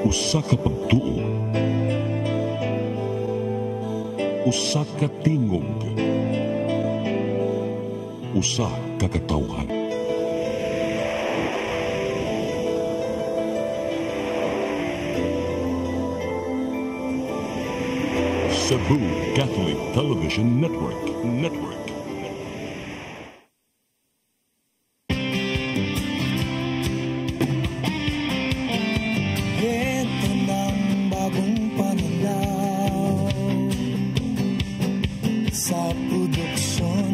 Usa ka pagtuo, usa ka tingog, usa ka katawhan. Cebu Catholic Television Network. Ito ng bagong pananaw sa produksyon,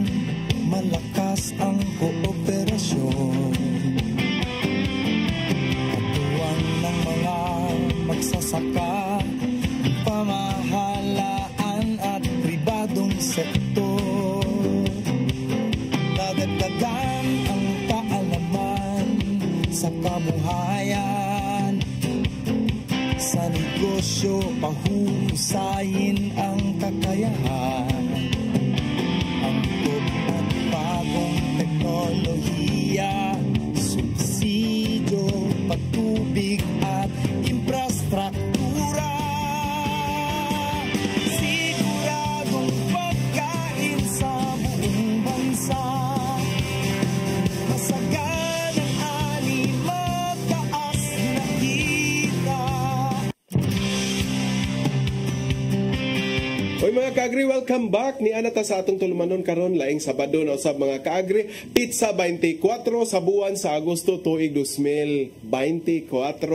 malakas ang kooperasyon. Katuwang ng mga magsasaka, pamahalaan at pribadong sektor. Dadagdagan ang kaalaman sa kabuhayan. Sa negosyo, pahuhusayin ang kakayahan. Angkop at bagong teknolohiya, subsidyo, patubig at infrastruktura. Siguradong pagkain sa buong bansa. Masagan ang ani, mataas na kita. Oy mga kaagri, welcome back. Ni Anata sa atong tulumanon karon laing Sabado na usab mga kaagri. Pizza 24 sa buwan sa Agosto tuig 2024.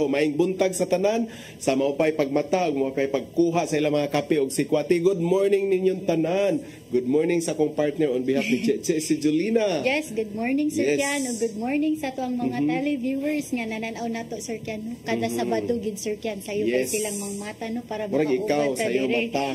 Maing buntag sa tanan, sa maupay pagmata ug maupay pagkuha sa ilang mga kape ug sikwati. Good morning ninyong tanan. Good morning sa akong partner on behalf ni Cheche, si Julina. Yes, good morning Sir Yes. Kian. O good morning sa tuang mga televiewers nga nananaw nato Sir Kian. Kada Sabado gid Sir Kian sayo Yes. kay silang mga mata no para Murag ikaw, makauban ta sayo dire. mata.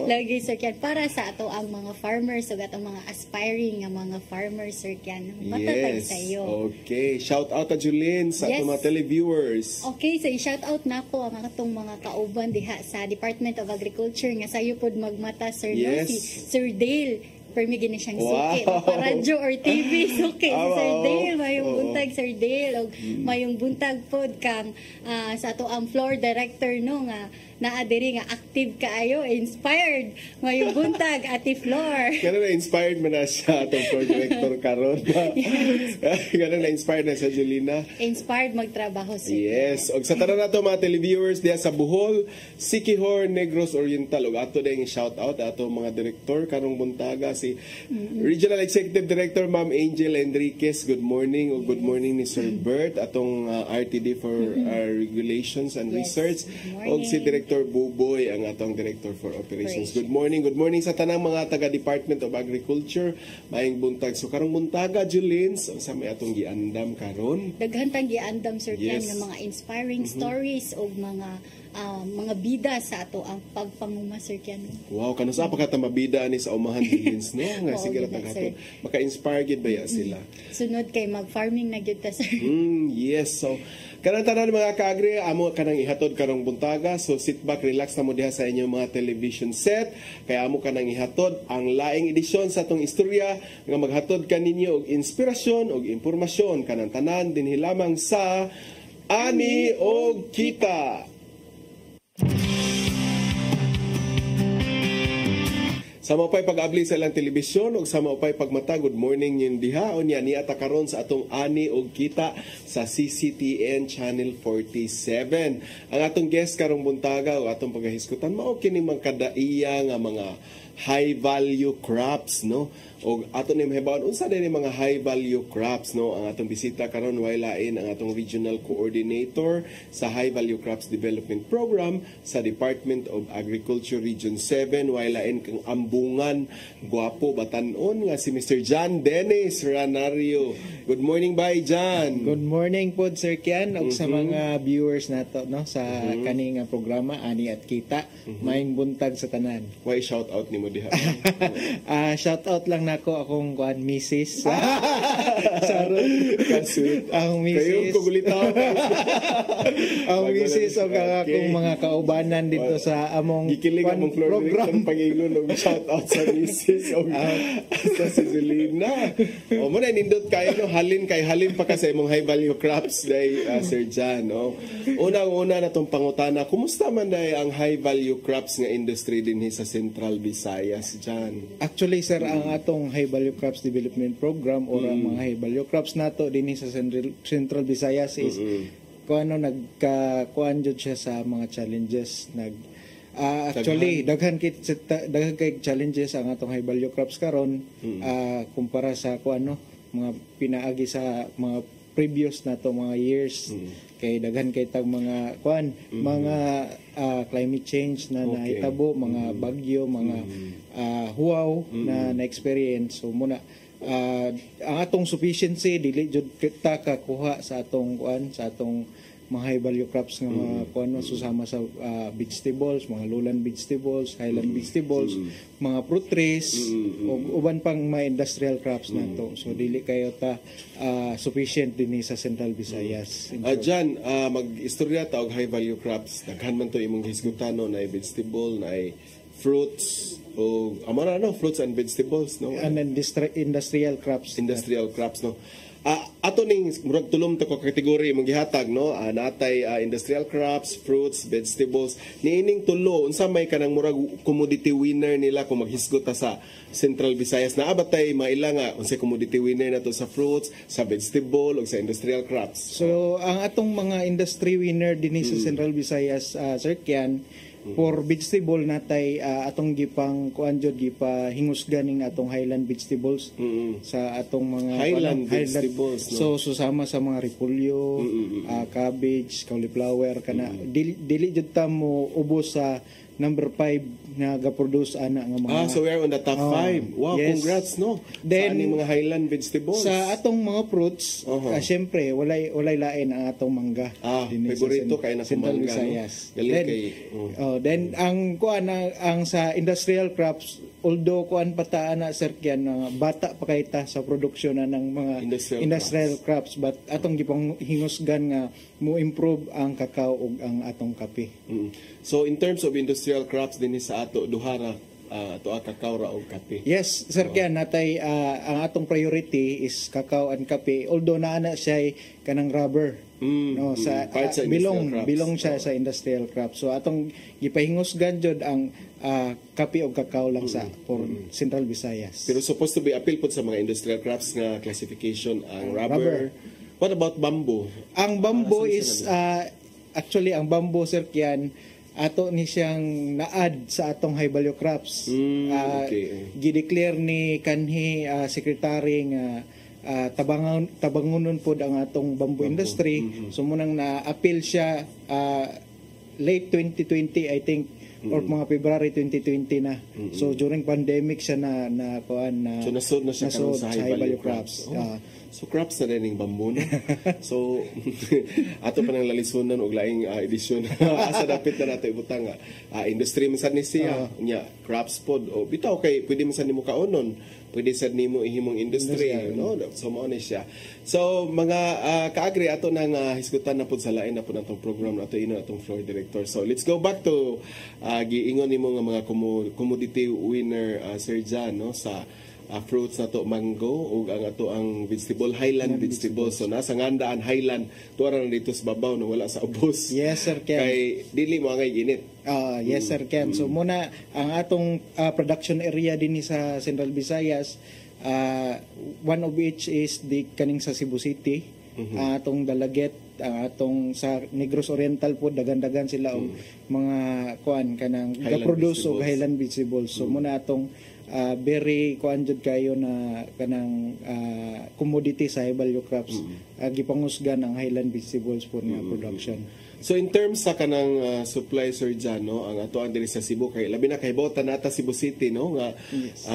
Lagi Sir Kian para sa ato ang mga farmers ug atong mga aspiring nga mga farmers Sir Kian. Matatag sayo. Okay. Shout out ka Julin sa Yes. atong mga televiewers. Okay, so i-shout out nako ang atong mga kauban diha sa Department of Agriculture nga sayo pod magmata Sir no, Yes. si Sir Dale. Permi gini siyang Wow. suki. Radyo or TV suki. Si Sir Wow. Dale, mayong Oo. buntag Sir Dale. O mayong buntag pod kang sa ato ang floor director no nga naadiri nga active kaayo, inspired. Mayong buntag Ate Flor. Ganun na-inspired mo na siya atong floor director karon. Ganun na-inspired na sa Julina. Inspired magtrabaho Sir. Yes. Og sa tanan nato mga televiewers diya sa Bohol, Siquijor, Negros Oriental og ato ding shout out ato mga direktor karong buntaga si Regional Executive Director Ma'am Angel Enriquez. Good morning og good morning ni Sir Bert atong RTD for Regulations and Yes. Research Good og si morning. Director Buboy ang atong Director for Operations. Good morning sa tanang mga taga Department of Agriculture. Maayong buntag. So karong buntaga Julins sa may atong giandam karon. Daghan tang giandam Sir Ken Yes. ng mga inspiring stories o mga bida sa ato ang pagpanguma Sir Ken. Wow, kano sa pa mabida ni sa umahan Julins no? Nga Oo, sige ra gid, tagatod. sir. Maka-inspire gid ba ya sila? Sunod kay mag-farming na gyud ta Sir. Yes. So, kanang tanan mga kaagri, amo kanang ihatod karong buntaga. So, sit back, relax na mo diha sa inyong mga television set. Kaya amo kanang ihatod ang laing edisyon sa atong istorya nga maghatod kaninyo og inspirasyon og impormasyon kanang tanan dinhi lamang sa Ani og Kita. Sa maupay pag-abli sa ilang telebisyon o sa maupay pagmata, good morning yun diha. O niya niata karon sa atong Ani og Kita sa CCTN Channel 47. Ang atong guest karong buntaga o atong paghahiskutan, mao kini magkadaiya nga mga high value crops no o ato ni mahibawon unsa din mga high value crops no ang atong bisita karon way lain ang atong regional coordinator sa high value crops development program sa Department of Agriculture Region 7 way lain kang ambungan gwapo batan-on nga si Mr. John Dennis Ranario. Good morning bye John. Good morning po Sir Kian ug sa mga viewers nato no sa kaning programa Ani at Kita. Maayong buntag sa tanan. Why shout out ni nimo diha? Shout out lang nako akong kuan Mrs. Sarot. Kasi Ang kayo Mrs. kugulitaw. Ang Mrs. o akong mga kaubanan dito sa among Gikilig kuan among floor director pangingon og shout out sa Mrs. o sa Sizelina. O mo na nindot kayo no, halin pa kasi imong high value crops day Sir Jan, no. Unang-una na tong pangutana, kumusta man day ang high value crops nga industry dinhi sa Central Visayas, Jan? Actually, sir, ang atong High Value Crops Development Program or ang mga high value crops nato dinhi sa Central Visayas is kuano kuan jud siya sa mga challenges actually daghan kay challenges ang atong high value crops karon kumpara sa kuano mga pinaagi sa mga previous nato mga years kay daghan kay tag mga kuan mga climate change na nahitabo, mga bagyo, mga huaw na experience. So muna ang atong sufficiency dili jud kita kakuha sa atong kuan sa atong mga high value crops nga mga kuan susama sa vegetables, mga lowland vegetables, highland vegetables, mga fruit trees ug uban pang mga industrial crops nato. So dili kayo ta sufficient dinhi sa Central Visayas. Jan, mag-istorya ta og high value crops. Daghan man to imong hisgutan no, na vegetable, na fruits o amara no, fruits and vegetables no. And industrial crops. Industrial crops no. Ato ning murag tulom ta ko kategory imong gihatag no, natay industrial crops, fruits, vegetables. Niining tulo unsa may kanang murag commodity winner nila kung maghisgot ta sa Central Visayas, na abatay maila nga unsay commodity winner nato sa fruits, sa vegetable ug sa industrial crops. So ang atong mga industry winner dinhi sa Central Visayas, Sir Kian, for vegetable natay atong gipang kuan jud gipahingusgan ning atong highland vegetables sa atong mga highland vegetables no? So susama sa mga repolyo, cabbage, cauliflower kana dili jud ta mo ubos sa number 5 na ga-produce ana nga mga so we are on the top 5. Wow, yes. congrats no. Then sa mga highland vegetables. Sa atong mga fruits, syempre walay lain ang atong mangga. Favorito kay na sa Central mangga. Visayas. No? Then ang kuan ang sa industrial crops, although kuan pata ana sir Kian bata pa kay ta sa produksyon na ng mga industrial crops, but atong gipang hingusgan nga mo improve ang kakao ug ang atong kape. So in terms of industrial crops dinhi sa ato duhara ato kakao ra og kape. Yes, sir Kian, natay ang atong priority is kakao and kape, although naana siya kanang rubber. No, sa bilong siya sa industrial crops. So atong gipahingusgan jud ang kape o kakao lang sa for Central Visayas. Pero supposed to be appeal pod sa mga industrial crops nga classification ang rubber. What about bamboo? Ang bamboo is actually ang bamboo, Sir Kian, ato ni siyang na-add sa atong high value crops. Gideclare ni kanhi secretary nga tabangunon pod ang atong bamboo industry. So munang na-appeal siya late 2020 I think or mga February 2020 na. So during pandemic siya na kuan na nasod na siya sa high value crops. So crops na rin yung bamboo no? So ato pa nang lalisunan og laing edisyon asa dapit na nato ibutang industry man sad ni siya nya crops pod o bitaw kay pwede man sad nimo kaonon, pwede sad nimo ihimong industry no, so mao ni siya. So mga kaagri ato nang hisgutan na pod sa lain na pod natong program nato ino atong floor director. So let's go back to giingon nimo nga mga commodity winner Sir Jan no, sa fruits na to mango ug ang ato ang vegetable highland vegetables. So nasa ngandaan highland tuara na dito sa babaw no, wala sa ubos. Yes sir Ken. Kay dili mo angay init. Yes sir Ken. So muna ang atong production area din sa Central Visayas, one of which is the kaning sa Cebu City, atong Dalaget, ang atong sa Negros Oriental po dagan-dagan sila og mga kuan kanang ga-produce og highland vegetables. So muna atong very kuan jud kayo na kanang commodity sa high value crops, gipangusgan ang highland vegetables po nga production. So in terms sa kanang supply Sir Jan no, ang ato ang diri sa Cebu kay labi na kay bota nata Cebu City no nga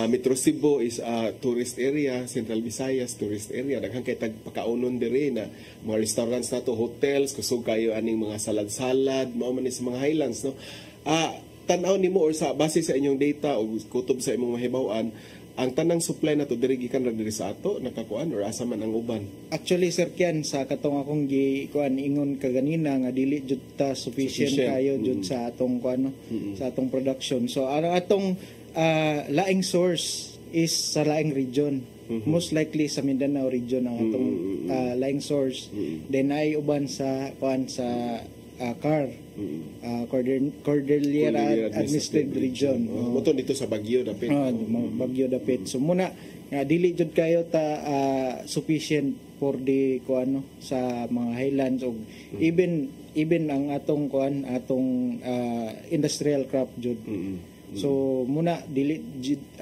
Metro Cebu is tourist area, Central Visayas tourist area, daghan kay tagpakaunon diri na mga restaurants nato, hotels, kusog kayo aning mga salad-salad, mao man ni sa mga highlands no. tanaw nimo or sa base sa inyong data o kutob sa imong mahibaw-an, ang tanang supply na to diri gikan ra diri sa ato nakakuan or asa man ang uban? Actually sir Kian, sa katong akong kuan ingon kaganina nga dili jud ta sufficient kayo jud sa atong kuan sa atong production. So ang atong laing source is sa laing region. Most likely sa Mindanao region ang atong laing source. Then ay uban sa kuan sa CAR, Cordillera Administrative Region. Moto dito sa Baguio dapit. Baguio dapit. So muna nga dili jud kayo ta sufficient for the kuano sa mga highlands o even ang atong kuan atong industrial crop jud. So muna dili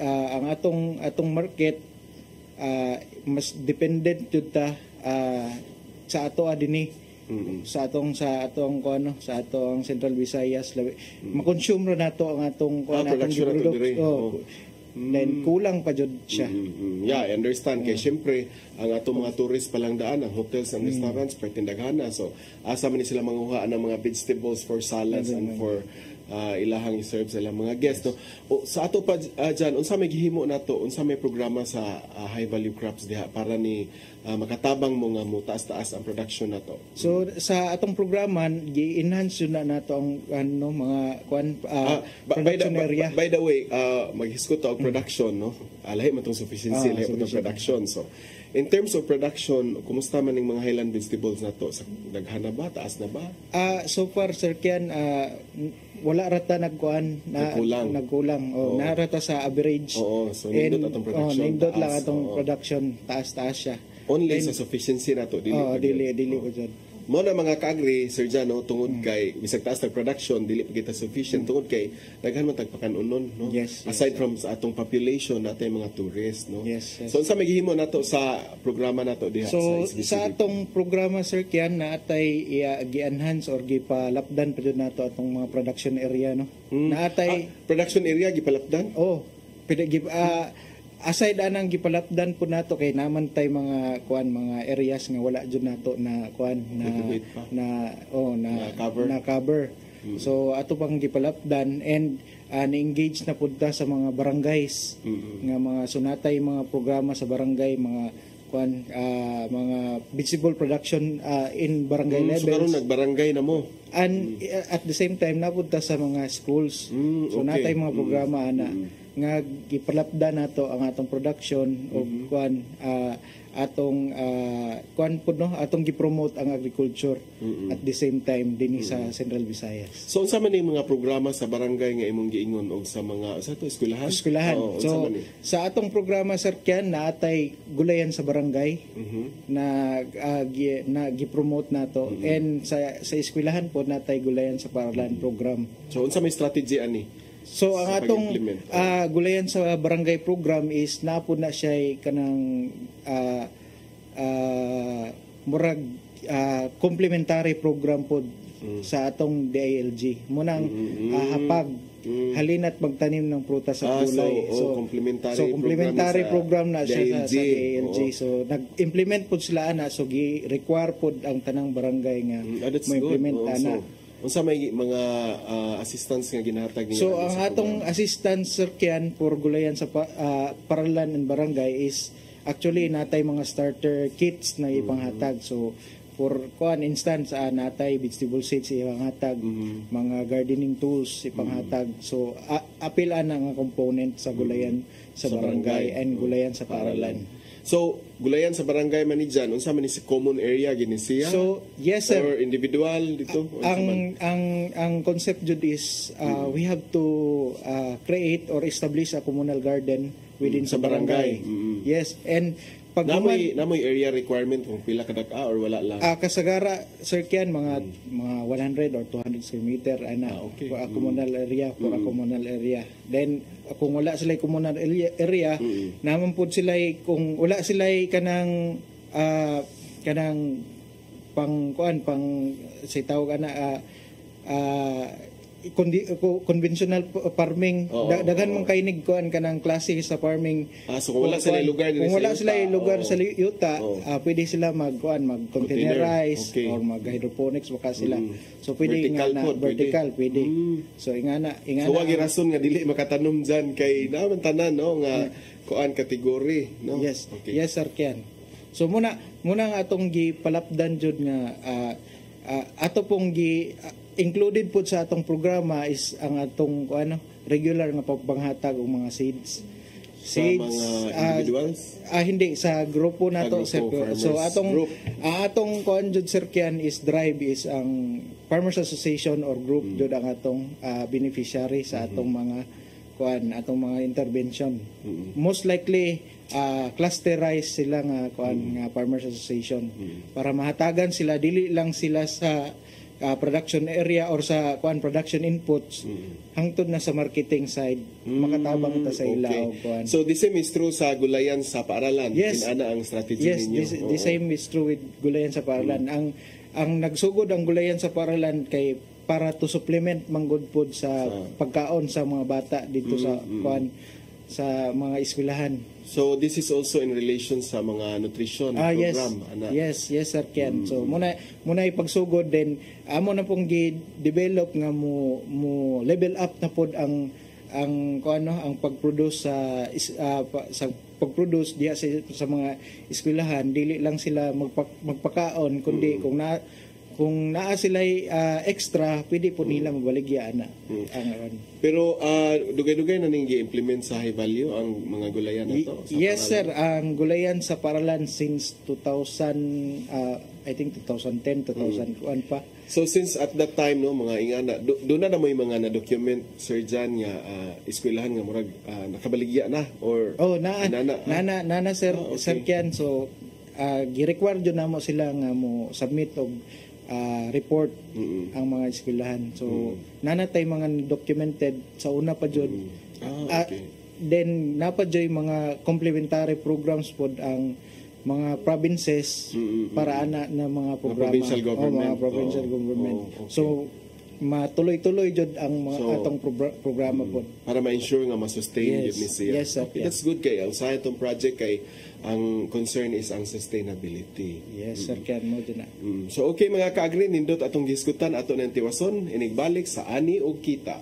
ang atong market mas dependent jud ta sa ato dinhi sa atong kuano sa atong Central Visayas makonsume ra nato ang atong kuan atong product. Then kulang pa jud siya. Yeah, I understand kay syempre ang atong mga tourist palang daan ang hotels and restaurants pertindaghana, so asa man ni sila manguha ng mga vegetables for salads and for ilahang i-serve sa ilang mga guests, no? O, sa ato pa dyan, unsa may gihimo nato, unsa may programa sa high value crops diha para ni makatabang mo nga mo taas-taas ang production nato? So sa atong programa gi-enhance yun na nato ang mga production area. By the way, maghisgot og production, no? Lahi man tong sufficiency, lahi man tong production. So in terms of production, kumusta man ning mga highland vegetables nato? Daghana ba, taas na ba? So far Sir Kian, wala rata nagkulang. Narata sa average. So nindot atong production. Nindot lang atong production, taas siya. Only sa sufficiency nato, dili ko dyan. Mo na mga kaagri, Sir Jano, tungod kay bisag taas ng production, dili pa kita sufficient tungod kay daghan man tagpakanunon, no? Yes, aside from sa atong population natay mga tourists, no? Yes. So unsa may gihimo nato sa programa nato diha so, sa SBCD? Sa atong programa Sir Kian na atay gi-enhance or gipalapdan pa jud nato atong mga production area, no? Naatay production area gipalapdan? aside anang gipalapdan po nato kay naman tay mga areas nga wala jud nato na cover. So ato pang gipalapdan and ni-engage na pud ta sa mga barangays nga mga sunatay mga programa sa barangay, mga mga vegetable production in barangay levels. So karon nagbarangay na mo. And at the same time napud ta sa mga schools. So natay mga programa nga gipalapdan nato ang atong production o atong atong gipromote ang agriculture at the same time dinhi sa Central Visayas. So unsa man ning mga programa sa barangay nga imong giingon og sa mga eskwelahan? So sa atong programa Sir Kian naatay gulayan sa barangay na gipromote nato and sa eskwelahan po natay gulayan sa paralan program. So unsa may strategy ani? So ang atong gulayan sa barangay program is napod na siya kanang murag complementary program pod sa atong DILG. Munang hapag halina't magtanim ng prutas at gulay. So complementary program na siya sa DILG. So nag-implement pod sila ana, so gi-require pod ang tanang barangay nga ma-implement ana. Unsa may mga assistance nga ginahatag niyo? So ang atong assistance Sir Kian for gulayan sa paralan and barangay is actually natay mga starter kits na ipanghatag. So for instance natay vegetable seeds ipanghatag, mga gardening tools ipanghatag. So apilan ang component sa gulayan sa barangay and gulayan sa paralan. So, gulayan sa barangay man ni dyan, unsa man ni si common area gini siya? So, yes sir. Or individual dito? Ang concept jud is we have to create or establish a communal garden within sa barangay. Yes, and pag namoy area requirement kung pila kadak or wala lang? Kasagara Sir Kian mga 100 or 200 square meter for a communal area, for a communal area. Then kung wala sila communal area, naman pud sila kung wala sila kanang pang sa tawag conventional farming. Oo, Daghan oo. mong kainig kuan kanang klase sa farming. So kung wala sila lugar kung wala sila lugar sa yuta, Oo. pwede sila mag-containerize Okay. or mag-hydroponics baka sila. So pwede Vertical nga na pod, vertical, pwede. Mm. So ingana So wag rason nga dili makatanom dyan kay naman tanan no nga kuan kategory no. Yes. Okay. Yes, sir, Kian. So muna nga atong gipalapdan jud nga ato pong included po sa atong programa is ang atong regular nga pagpanghatag og mga seeds. Sa mga individuals? Hindi sa grupo nato, Grupo, sir. farmers So atong group. atong kuan jud, sir, Kian, is drive is ang Farmers Association or group jud ang atong beneficiary sa atong mga atong mga intervention. Most likely clusterize sila nga nga Farmers Association para mahatagan sila, dili lang sila sa production area or sa production inputs hangtod na sa marketing side, makatabang ta sa ila Okay. og kuan. So the same is true sa gulayan sa paaralan. Yes. Inana ang strategy Yes, ninyo. the same is true with gulayan sa paaralan. Ang nagsugod ang gulayan sa paaralan kay para to supplement manggod pod sa pagkaon sa mga bata dito sa sa mga eskwelahan. So this is also in relation sa mga nutrition Yes. program. Ana. Yes, yes, sir, Ken. So muna ipagsugod din amo na pong gi-develop nga mo level up na pod ang ang pag-produce sa pag-produce diya sa mga eskwelahan. Dili lang sila magpakaon kundi kung naa sila extra, pwede po nila mabaligya na. Pero dugay-dugay na ning gi-implement sa high value ang mga gulayan nato. Yes, sir. Ang gulayan sa paaralan since 2000, I think 2010, 2001 pa. So since at that time no mga ingana do na may mga na-document sir Jan nga eskwelahan nga murag nakabaligya na or nana sir, okay. Sir Kian. So gi-require jud namo sila nga mo submit og report ang mga eskwelahan. So nanatay mga documented sa una pa jud. Okay. Then napadyoy mga complementary programs pod ang mga provinces para ana na mga programa. Provincial government. Mga provincial government. Okay. So matuloy-tuloy jud ang mga atong programa pod. Para ma-ensure nga ma-sustain Yes. yun ni siya. Yes, sir. Okay, that's good kay ang sa itong project kay ang concern is ang sustainability. Yes, sir, Kian mo din na. So okay mga ka-agri, nindot atong gisgutan ato ng tiwason, inigbalik sa ani o kita.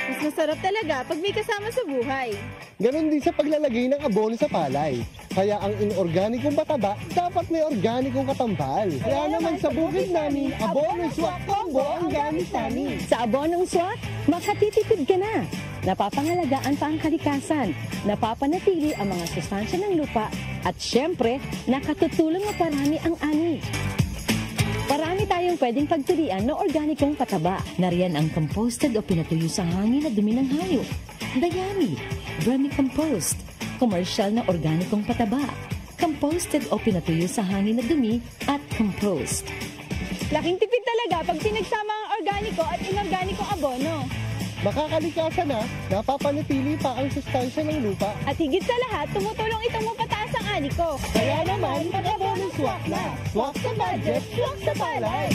Mas masarap talaga pag may kasama sa buhay. Ganon din sa paglalagay ng abono sa palay. Kaya ang inorganikong pataba, dapat may organikong katambal. Kaya naman sa bukid namin, abono swak combo ang gamit namin. Sa abonong swak, makatitipid ka na. Napapangalagaan pa ang kalikasan, napapanatili ang mga sustansya ng lupa, at syempre, nakatutulong na parami ang ani. Parami tayong pwedeng pagpilian na organikong pataba. Nariyan ang composted o pinatuyo sa hangin na dumi ng hayop, dayami, vermicompost, commercial na organikong pataba, composted o pinatuyo sa hangin na dumi, at compost. Laking tipid talaga pag pinagsama ang organiko at inorganikong abono. Makakalikasan na, napapanatili pa ang sustansya ng lupa. At higit sa lahat, tumutulong itong mapataas ang ani ko. Kaya naman, mag-abono swak na. Swak sa budget, swak sa palay.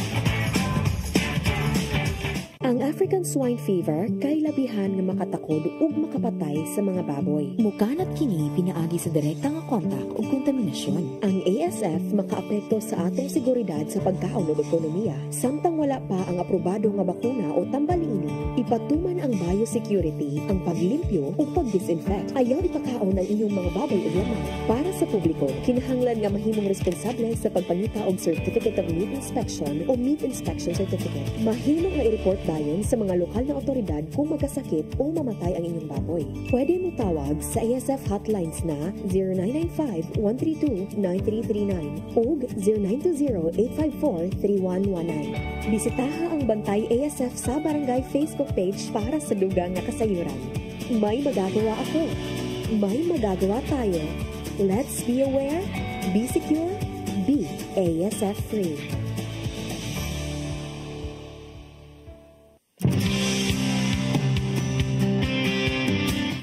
Ang African swine fever kay labihan nga makatakod ug makapatay sa mga baboy. Mukanat kini pinaagi sa direkta nga kontak ug kontaminasyon. Ang ASF makaapekto sa atong seguridad sa pagkaon ug ekonomiya samtang wala pa ang aprobado nga bakuna o tambaliini. Ipatuman ang biosecurity, ang paglimpyo ug pagdisinfect. Ayaw ipakaon ang inyong mga baboy ug lamang. Para sa publiko, kinahanglan nga mahimong responsable sa pagpangita og Certificate of Meat Inspection o Meat Inspection Certificate. Mahimong nga i-report dayon sa mga lokal na otoridad kung magkasakit o mamatay ang inyong baboy. Pwede mo tawag sa ASF hotlines na 0995-132-9339 o 0920-854-3119. Bisitaha ang Bantay ASF sa Barangay Facebook page para sa dugang nga kasayuran. May magagawa ako. May magagawa tayo. Let's be aware, be secure, be ASF free.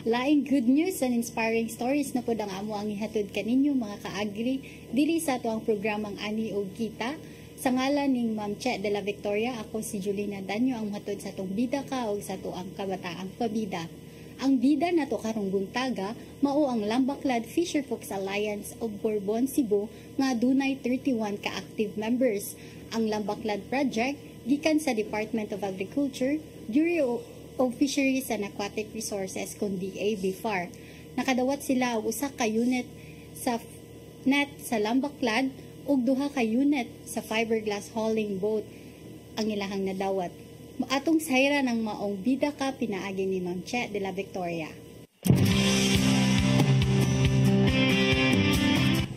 Laing good news and inspiring stories na po ang amo ang ihatod kaninyo mga kaagri dili sa ato ang programang Ani og Kita Sa ngalan ning Ma'am Che de la Victoria, ako si Julina Danyo ang matod sa tong bida ka o sa tuang kabataang pabida. Ang bida nato karong buntaga mao ang Lambaklad Fisherfolks Alliance of Bourbon, Cebu nga dunay 31 ka active members. Ang Lambaklad Project gikan sa Department of Agriculture, Bureau of Fisheries and Aquatic Resources kun DA-BFAR. Nakadawat sila og usa ka unit sa net sa Lambaklad ug duha ka unit sa fiberglass hauling boat ang ilahang nadawat. Atong sayra ng maong bida ka pinaagi ni Ma'am Che de la Victoria.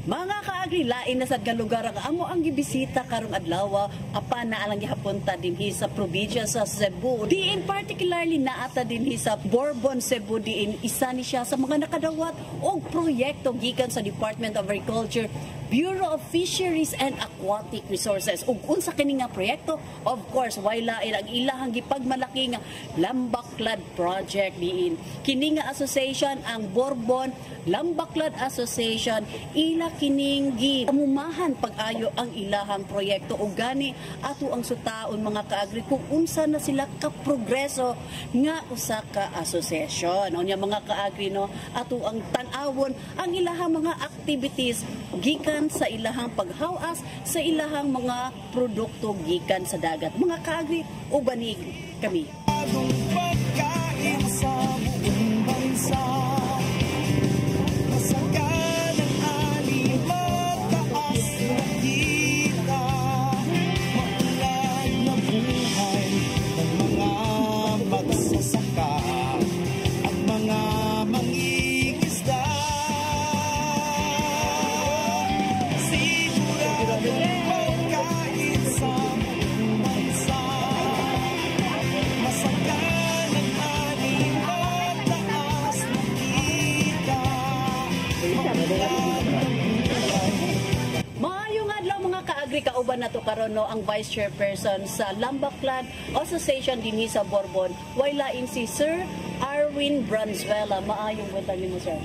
Mga kaagri, lain na sad nga lugar ang amo ang gibisita karong adlaw apan na alang gihapunta dinhi sa probinsya sa Cebu. Diin particularly naata dinhi sa Bourbon, Cebu, diin isa ni siya sa mga nakadawat og proyekto gikan sa Department of Agriculture, Bureau of Fisheries and Aquatic Resources. Ug unsa kini nga proyekto? Of course, wala ang ilahang gipagmalaki nga Lambaklad Project diin. Kini nga association ang Bourbon Lambaklad Association, ila kining amumahan pag-ayo ang ilahang proyekto ug gani ato ang sutaon mga kaagri kung unsa na sila ka progreso nga usa ka association. Unya mga kaagri no, ato ang tan-awon ang ilahang mga activities gikan sa ilahang paghawas sa ilahang mga produkto gikan sa dagat. Mga kaagri, ubanig kami. Bagong pagkain sa buong bansa. Masagan ang ani, mataas na kita. Maulad na buhay ng mga magsasaka. Ang mga mangingisda. Siguradong pagkain sa buong bansa. Masagan ang ani, mataas na kita. Maayong adlaw mga kaagri, kauban nato karon no ang Vice Chairperson sa Lambaklad Association dinhi sa Bourbon. Way lain si Sir Arwin Branzuela. Maayong buntag nimo sir.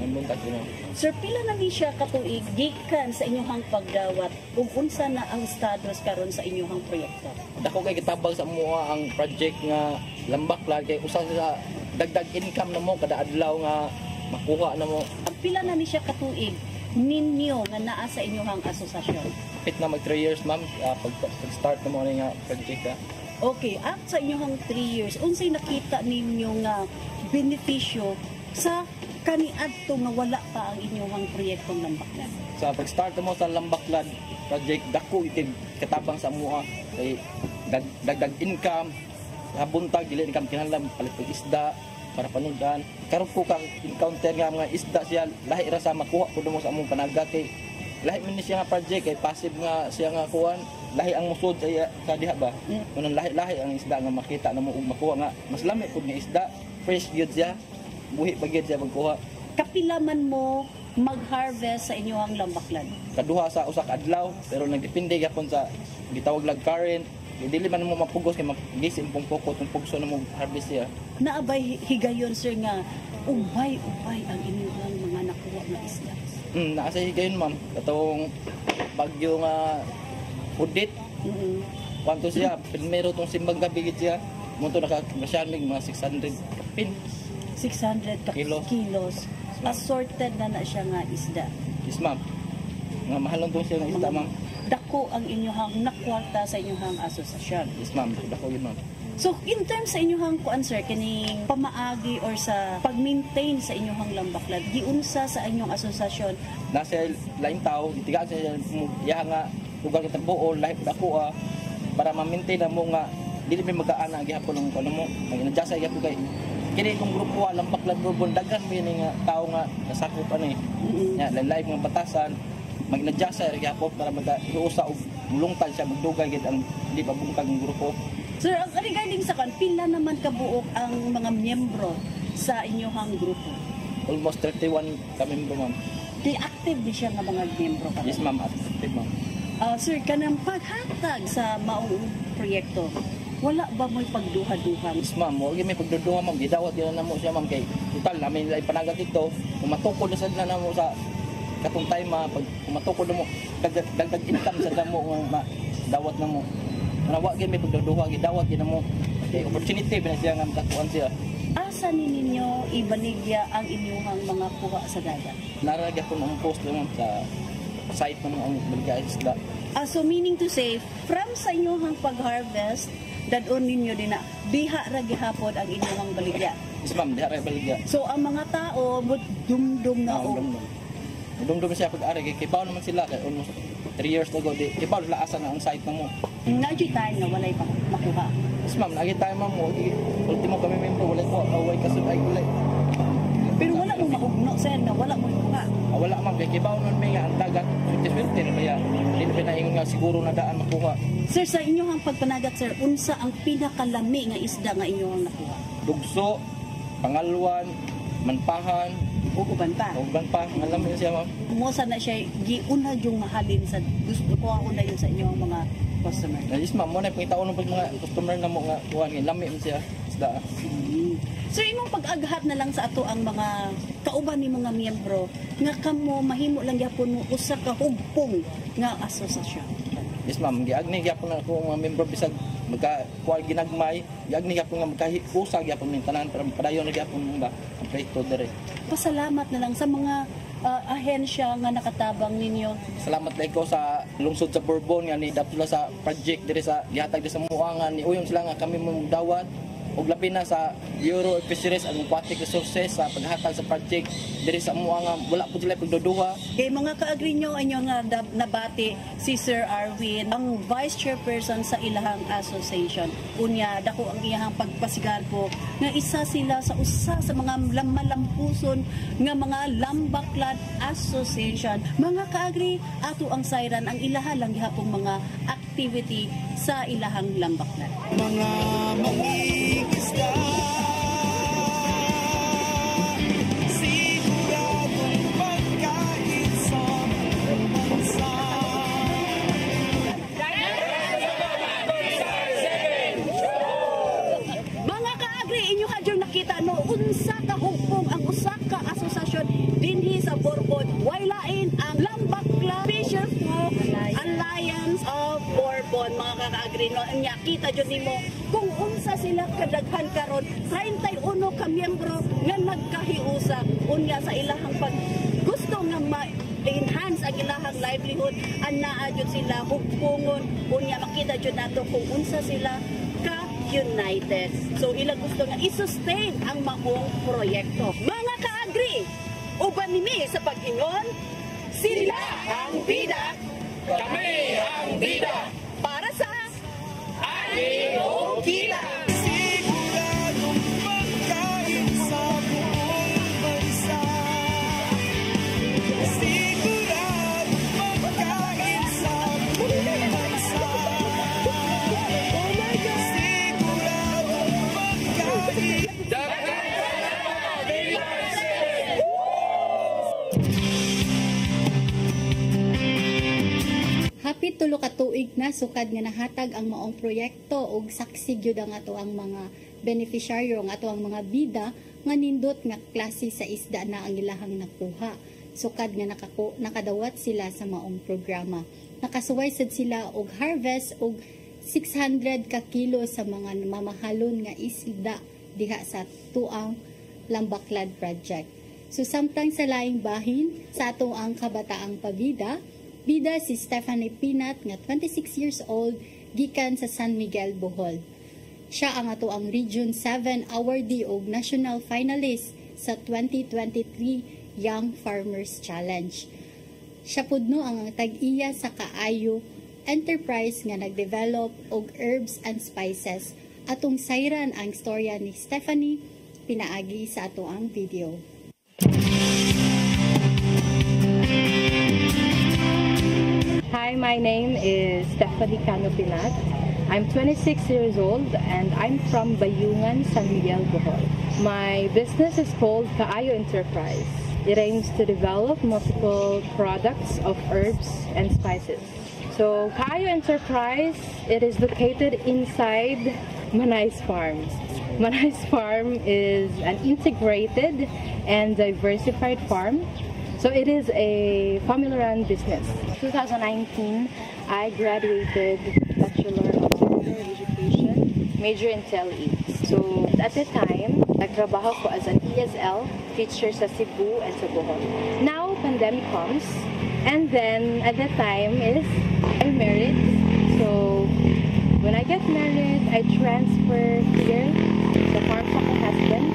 Sir, pila na ni siya katuig gikan sa inyong pagdawat ug unsa na ang status karon sa inyong proyekto? Dako kay kitabang sa mua ang project nga Lambaklad kay usa sa dagdag income na mo kada adlaw nga makuha na mo. Ang pila na ni siya katuig ninyo nga naa sa inyong asosasyon? Pit na mag 3 years ma'am pag-start na mo ni nga project ka. Okay, at sa inyong 3 years, unsay nakita ninyo nga benepisyo sa kaniadto nga wala pa ang inyong proyektong Lambaklad? Sa pag-start mo sa Lambaklad project dako itig katabang sa mua kay dagdag income habuntag dili income kinahanglan palit pag isda para panudan. Karon ko kang encounter nga mga isda siya lahi ra sa makuha pud mo sa among panaga kay lahi man ni siya nga project kay passive nga siya nga kuan lahi ang musod sa diha ba. Kunang lahi ang isda nga makita na mo ug makuha nga mas lami pud nga isda, fresh gyud siya, buhi pa gyud siya magkuha. Kapila man mo mag-harvest sa inyong Lambaklad? Kaduha sa usa ka adlaw pero nagdepende gyapon sa gitawag lag current. Dili man mo mapugos kay magisim pong poko tong pugso na mo harvest siya. Naabay higayon sir nga ubay ang inyong mga nakuha nga isda. Naa sa higayon ma'am. Katong bagyo nga Udit. Kwanto siya, primero tong simbang gabi gid siya. Mo to nakasyamig mga 600 kapin. 600 kilos. Assorted na siya nga isda. Yes ma'am. Nga mahalon tong siya nga isda ma'am. Dako ang inyong nakwarta sa inyong asosasyon. Yes ma'am, dako yun ma'am. So in terms sa inyong kuan sir kining pamaagi or sa pag-maintain sa inyong Lambaklad, giunsa sa inyong asosasyon? Nasa lain tao, itigaan sa iya nga lugar kita buo, lahi dako para ma-maintain mo nga dili may mag-aana gihapon ng kuno mo. Ang inadjust gyapon kay kini kung grupo Lambaklad Bourbon dagan mi ni nga tao nga nasakop ani. Nya live nga batasan mag-adjust sa gyapon para mag-usa og mulungtan siya magdugay gid ang di pa bungkag ng grupo. Sir, regarding sa kan, pila naman kabuok ang mga miyembro sa inyong grupo? Almost 31 ka miyembro ma'am. Di active di siya nga mga miyembro ka? Yes ma'am, active ma'am. Sir, kanang paghatag sa maong proyekto, wala ba mo'y pagduha-duha? Yes ma'am, wala may pagduduha ma'am. Gidawat din na mo siya ma'am kay total namin nila ipanagat dito. Kung matukod na na mo sa katong time pag matukod mo dagdag income sa damo nga dawat na mo. Nawa gyud may pagduduha gid dawat gyud mo. Okay, opportunity ba siya nga makakuan siya. Asa ninyo ibanigya ang inyong mga kuha sa dagat? Naragya ko ng post naman sa site ng ang baligya isda. So meaning to say, from sa inyong pag-harvest, dadon ninyo din na biha ra gihapon ang inyong baligya. Yes ma'am, diha ra baligya. So ang mga tao dumdum na o. Dumdum siya pag-ari kay kibaw naman sila kay almost 3 years ago di kibaw la asa na ang site na mo. Naji time na walay pa makuha. Yes ma'am, nagi tayo ma'am mo ultimo kami membro walay ko away kasud ay walay. Pero wala mo maugno sir na wala mo kuha. Wala ma'am kay kibaw nun may nga ang dagat 2020 na ba yan. Dili pa na nga siguro na daan makuha. Sir, sa inyong pagpanagat sir, unsa ang pinakalami nga isda nga inyong nakuha? Dugso, pangalwan, manpahan, uban pa. Uban pa, malami siya ma'am. Mosa na siya giuna yung mahalin sa gusto ko ako na yun sa inyong mga customer. Yes ma'am, mo na pangitaon ng mga customer na mo nga kuhan lami man siya isda. Sir, imong pag-aghat na lang sa ato ang mga kauban ni mga miyembro nga kamo mahimo lang gyapon mo usa ka hugpong nga asosasyon. Yes ma'am, giagni gyapon ako mga miyembro bisag magka kuha ginagmay, giagni gyapon nga magkahiusa gyapon ning tanan para padayon na gyapon ba ang proyekto dire. Pasalamat na lang sa mga ahensya nga nakatabang ninyo. Salamat lang ko sa lungsod sa Bourbon nga ni dapula sa project dire sa gihatag dire sa muangan ni uyon sila nga kami mong dawat ug labi na sa Bureau of Fisheries and Aquatic Resources sa paghatag sa project diri sa muanga wala po sila pagduduha. Kay mga kaagri nyo inyo nga nabati si Sir Arwin ang Vice Chairperson sa ilahang association. Unya dako ang iyang pagpasigar po nga isa sila sa usa sa mga malampuson nga mga Lambaklad Association. Mga kaagri ato ang sayran ang ilaha lang gihapong mga activity sa ilahang Lambaklad. Mga mangingisda siguradong pagkain sa bansa. Mga kaagri, inyo kadyo nakita no unsa ka hugpong ang usa ka asosasyon dinhi sa Bourbon. Waylain ang Lambaklad Fisher Folk Alliance of Bourbon. Mga kaagri no nya kita jud nimo kung unsa sila kadaghan karon 31 ka miyembro nga nagkahiusa unya sa ilahang pag gusto nga ma-enhance ang ilahang livelihood anaa jud sila hugpungon unya makita jud nato kung unsa sila ka united. So ila gusto nga i-sustain ang maong proyekto. Mga kaagri, uban nimi sa pag-ingon, sila ang bida, kami ang bida para sa Ani o Kita. Siguradong pagkain sa buong bansa. Siguradong pagkain sa buong bansa. Siguradong pagkain. Hapit tulo ka tuig na sukad nga nahatag ang maong proyekto ug saksi gyud ang ato ang mga beneficiaryo ang ato ang mga bida nga nindot nga klase sa isda na ang ilahang nakuha. Sukad nga nakadawat sila sa maong programa. Nakasuway sad sila og harvest og 600 ka kilo sa mga mamahalon nga isda diha sa tuang Lambaklad project. So samtang sa laing bahin sa ato ang kabataang pabida, bida si Stephanie Pinat nga 26 years old gikan sa San Miguel, Bohol. Siya ang ato ang Region 7 awardee og national finalist sa 2023 Young Farmers Challenge. Siya pudno ang tag-iya sa Kaayo Enterprise nga nagdevelop og herbs and spices. Atong sayran ang storya ni Stephanie pinaagi sa ato ang video. Hi, my name is Stephanie Cano Pinat. I'm 26 years old and I'm from Bayungan, San Miguel, Bohol. My business is called Kaayo Enterprise. It aims to develop multiple products of herbs and spices. So Kaayo Enterprise, it is located inside Manay's Farms. Manay's Farm is an integrated and diversified farm. So it is a family-run business. 2019, I graduated Bachelor of Technical Education, major in TEL-E. So at the time, nagtrabaho ko as an ESL teacher sa Cebu and sa Bohol. Now, pandemic comes, and then at that time is I'm married. So when I get married, I transfer here sa farm sa my husband.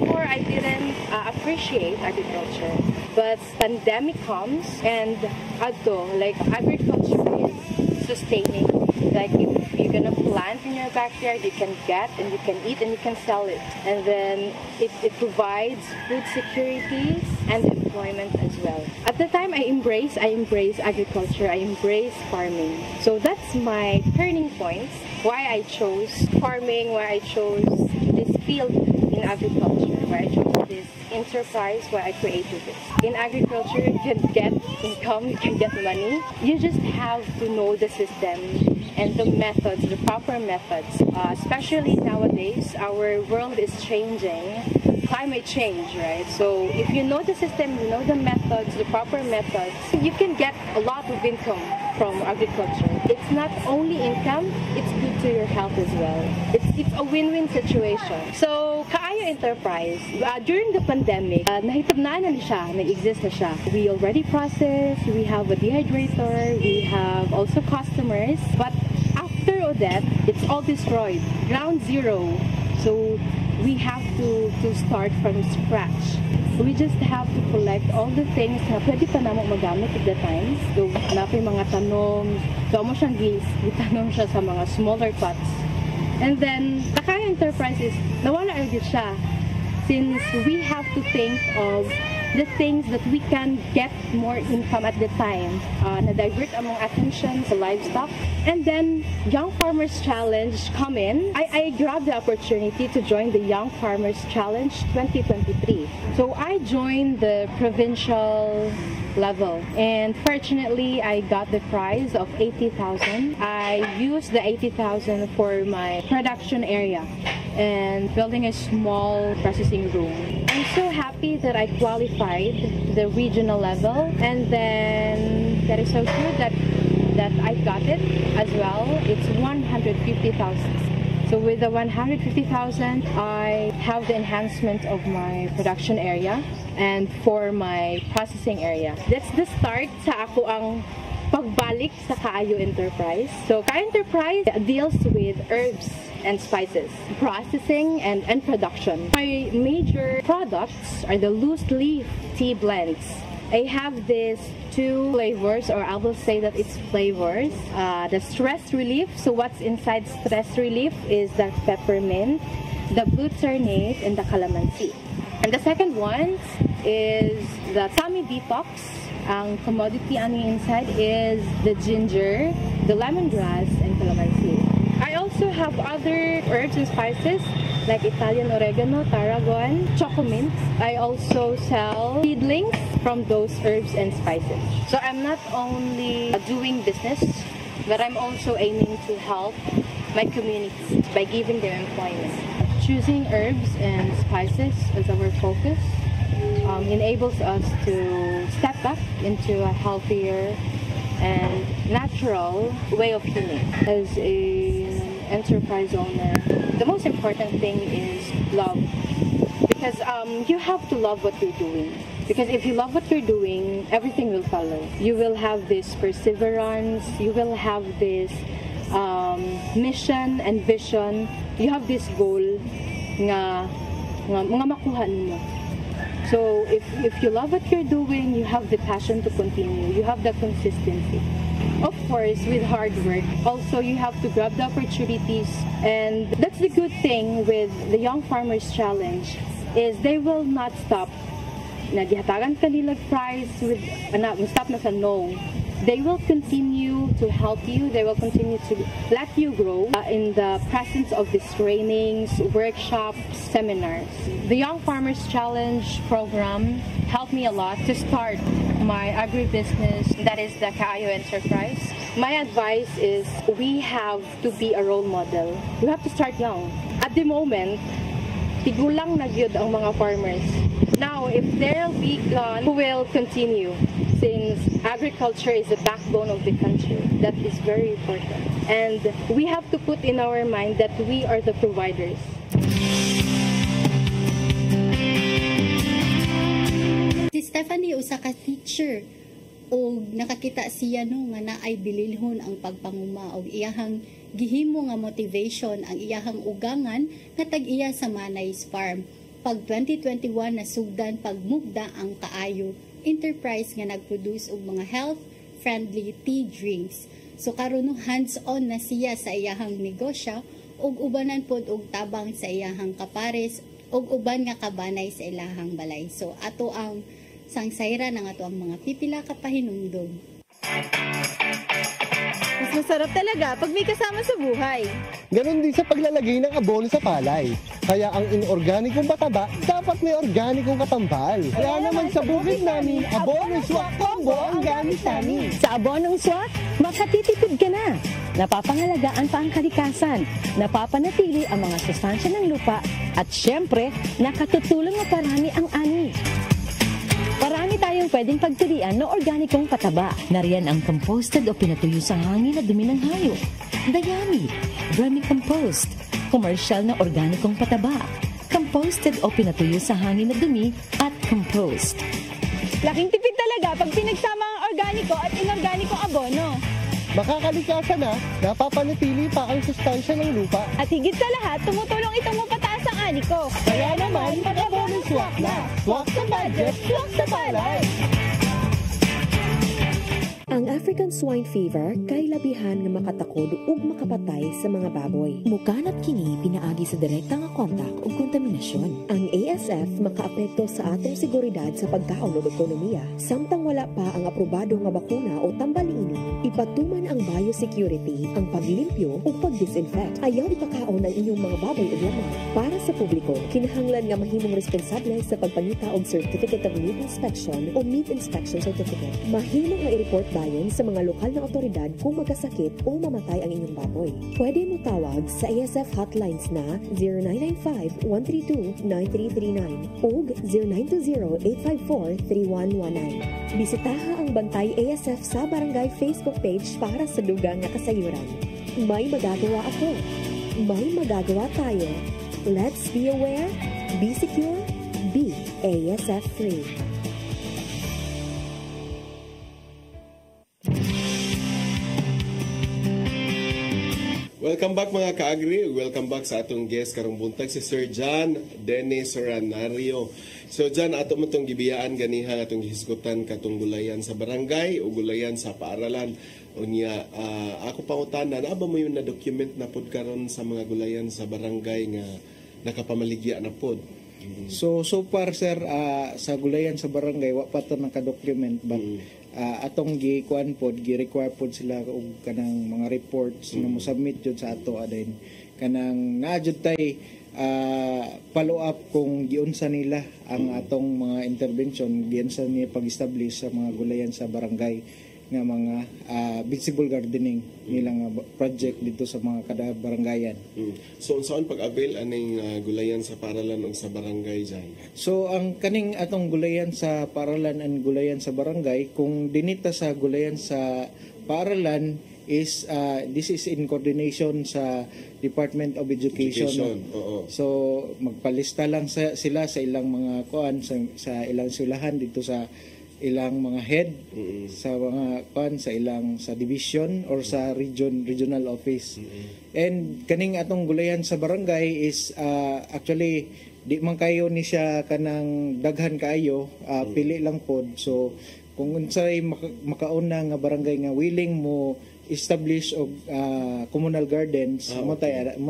Before, I didn't appreciate agriculture. But pandemic comes, and agriculture is sustaining. Like if you're gonna plant in your backyard, you can get and you can eat and you can sell it. And then it provides food security and employment as well. At the time, I embrace agriculture, I embrace farming. So that's my turning point, why I chose farming, why I chose this field in agriculture, why I chose this enterprise, why I created this. In agriculture, you can get income, you can get money. You just have to know the system and the methods, the proper methods. Especially nowadays, our world is changing. Climate change, right? So if you know the system, you know the methods, the proper methods, you can get a lot of income from agriculture. It's not only income, it's good to your health as well. It's a win-win situation. So Kaayo Enterprise, during the pandemic, nahitabnaan na siya, nag-exist na siya. We already processed, we have a dehydrator, we have also customers, but after all that, it's all destroyed. Ground zero. So we have to start from scratch. We just have to collect all the things na pwede pa namang magamit at the time. So, napay mga tanom. So, mo siyang gitanom siya sa mga smaller pots. And then, Kaayo Enterprise is, nawala agad siya. Since we have to think of the things that we can get more income at the time. Na-divert among attention sa livestock. And then, Young Farmers Challenge come in. I grabbed the opportunity to join the Young Farmers Challenge 2023. So I joined the provincial level, and fortunately I got the prize of 80,000. I used the 80,000 for my production area and building a small processing room. I'm so happy that I qualified the regional level, and then that is so good that I got it as well. It's 150,000. So with the 150,000, I have the enhancement of my production area and for my processing area. That's the start sa ako ang pagbalik sa Kaayo Enterprise. So Kaayo Enterprise deals with herbs and spices, processing and production. My major products are the loose leaf tea blends. I have these two flavors, or I will say that it's flavors. The stress relief, so what's inside stress relief is the peppermint, the glutamate, and the calamansi. And the second one is the tummy detox. Ang commodity ani inside is the ginger, the lemongrass, and calamansi. I also have other herbs and spices like Italian oregano, tarragon, chocomint. I also sell seedlings from those herbs and spices. So I'm not only doing business, but I'm also aiming to help my community by giving them employment. Choosing herbs and spices as our focus enables us to step back into a healthier and natural way of healing. As an enterprise owner, the most important thing is love, because you have to love what you're doing. Because if you love what you're doing, everything will follow. You will have this perseverance, you will have this mission and vision, you have this goal nga makuha mo. So if you love what you're doing, you have the passion to continue, you have the consistency. Of course, with hard work, also you have to grab the opportunities, and that's the good thing with the Young Farmers Challenge, is they will not stop. Nagihatagan ka nilang prize with stop na sa no. They will continue to help you. They will continue to let you grow in the presence of these trainings, workshops, seminars. The Young Farmers Challenge program helped me a lot to start my agribusiness, that is the Kaayo Enterprise. My advice is we have to be a role model. We have to start young. At the moment, tigulang na gyud ang mga farmers. Now, if they'll be gone, who will continue? since agriculture is the backbone of the country. That is very important. And we have to put in our mind that we are the providers. Si Stephanie usa ka teacher o nakakita siya no nga naay bililhon ang pagpanguma og iyahang gihimo nga motivation ang iyahang ugangan nga tag-iya sa Manay's Farm. Pag 2021 nasugdan pagmugda ang Kaayo enterprise nga nagproduce og mga health-friendly tea drinks. So karon hands-on na siya sa iyahang negosyo ug ubanan pod og tabang sa iyahang kapares ug uban nga kabanay sa ilahang balay. So ato ang sangsayra ng ato ang mga pipila ka pahinumdom. Mas masarap talaga pag may kasama sa buhay. Ganon din sa paglalagay ng abono sa palay. Kaya ang inorganikong pataba, dapat may organikong katambal. Kaya naman sa bukid namin, Abono Swak Combo ang gamit namin. Sa Abonong Swak, makatitipid ka na. Napapangalagaan pa ang kalikasan, napapanatili ang mga sustansya ng lupa, at syempre, nakatutulong na parami ang ani. Parami tayong pwedeng pagpilian na organikong pataba. Nariyan ang composted o pinatuyo sa hangin na dumi ng hayop, dayami, vermicompost, commercial na organikong pataba, composted o pinatuyo sa hangin na dumi, at compost. Laking tipid talaga pag pinagsama ang organiko at inorganikong abono. Makakalikasan na, napapanatili pa ang sustansya ng lupa. At higit sa lahat, tumutulong itong mapataas ang ani ko. Kaya naman, mag-Abono Swak na. Swak sa budget, swak sa palay. Ang African swine fever kay labihan nga makatakod ug makapatay sa mga baboy. Mukanat kini pinaagi sa direkta nga kontak ug kontaminasyon. Ang ASF makaapekto sa atong seguridad sa pagkaon ug ekonomiya. Samtang wala pa ang aprobado nga bakuna o tambal-ini, ipatuman ang biosecurity, ang paglimpyo ug pagdisinfect. Ayaw ipakaon ang inyong mga baboy ug lamang. Para sa publiko, kinahanglan nga mahimong responsable sa pagpangita og Certificate of Meat Inspection o Meat Inspection Certificate. Mahimong nga i-report bayon sa mga lokal na otoridad kung magkasakit o mamatay ang inyong baboy. Pwede mo tawag sa ASF hotlines na 0995-132-9339 o 0920-854-3119. Bisitaha ang Bantay ASF sa Barangay Facebook page para sa dugang nga kasayuran. May magagawa ako. May magagawa tayo. Let's be aware, be secure, be ASF free. Welcome back mga ka-agri. Welcome back sa atong guest karong buntag si Sir John Dennis Soranario. So John, ato mo itong gibiyaan ganiha atong gihisgutan katong gulayan sa barangay o gulayan sa paaralan. Unya, ako pangutana, naaba mo yun na document na pod karon sa mga gulayan sa barangay nga nakapamaligya na pod? So far sir, sa gulayan sa barangay wa pa to naka-document but atong gi-kuan pod, gi-require pod sila og kanang mga reports na mo submit jud sa ato adin kanang naajud tay follow up kung giunsa nila ang atong mga intervention, giunsa nila pag-establish sa mga gulayan sa barangay nga mga vegetable gardening nilang project dito sa mga kada barangayan. So saan pag-avail aning gulayan sa paralan o sa barangay dyan? So ang kaning atong gulayan sa paralan and gulayan sa barangay, kung dinita sa gulayan sa paralan is this is in coordination sa Department of Education. So magpalista lang sila sa ilang mga kuan sa ilang sulahan dito sa ilang mga head sa mga sa ilang sa division or sa regional office. And kaning atong gulayan sa barangay is actually di man kayo ni siya kanang daghan kaayo, pili lang pod. So kung unsay makauna nga barangay nga willing mo establish og communal gardens, mo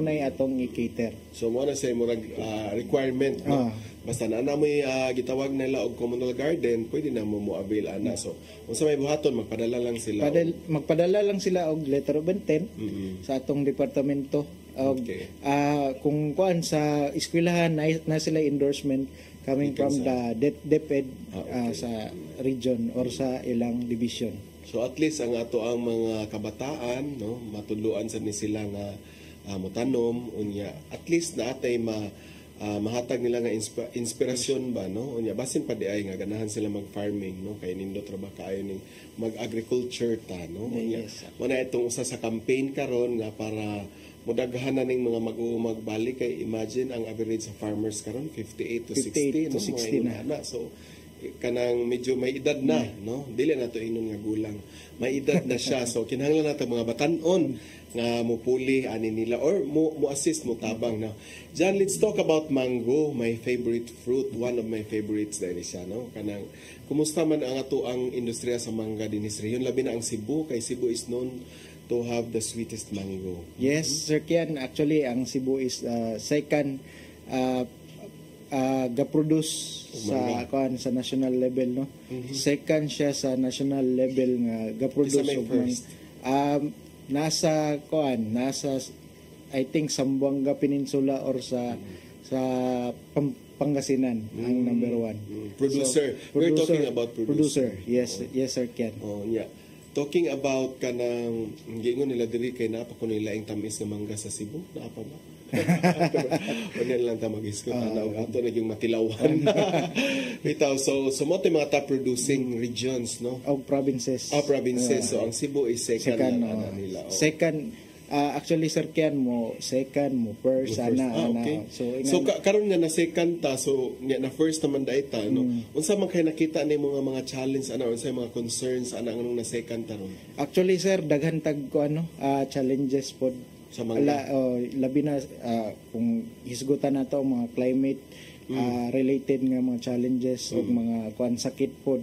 nay atong i-cater. So mo na say murag requirement no? Basta na mo'y gitawag nila og communal garden, pwede na mo avail ana. So unsa may buhaton, magpadala lang sila. Magpadala lang sila og letter of intent sa atong departamento. Kung kuan sa eskwelahan na sila endorsement coming from the DepEd sa region or sa ilang division. So at least ang ato ang mga kabataan no matudloan sa ni sila nga motanom unya, at least na atay mahatag nila nga inspirasyon ba, no? Unya basin pa di ay nga ganahan sila mag-farming, no? Kay nindot ra ba kaayo ning mag-agriculture ta, no? Unya mo na itong usa sa campaign karon nga para mudaghan na ning mga magbalik kay imagine ang average sa farmers karon 58 to 60, no? 60 na. So kanang medyo may edad na, no? Dili na to inon nga gulang. May edad na siya. So kinahanglan nato mga batan-on nga mupuli ani nila or mo assist mo tabang na. John, let's talk about mango, my favorite fruit, one of my favorites dahil siya, no? Kanang kumusta man ang ato ang industriya sa mangga dinhi sa rehiyon, labi na ang Cebu, kay Cebu is known to have the sweetest mango. Yes, Sir Kian, actually ang Cebu is second ga-produce sa sa national level, no. Second siya sa national level nga ga-produce nasa I think Zamboanga Peninsula or sa Pangasinan ang number one. Producer. We're talking about producer. Yes, yes Sir Ken. Oh, yeah. Talking about kanang giingon nila diri kay napa ko nila ang tamis nga mangga sa Cebu, naapa ba? Wala lang ta mag-iskot na ato na yung matilawan. Bitaw, so mo mga top producing regions, no? Provinces. Provinces. So ang Cebu is second na nila. Second, actually Sir Kian mo second mo first ana. Okay. So karon nga na second ta, so na first naman daita, no? Unsa man kay nakita ni mga challenge ana, unsa mga concerns ana anong na second ta ron? Actually sir, daghan tag ko challenges pod sa mga labi na kung hisgutan nato mga climate related nga mga challenges o mga kuan sakit pod.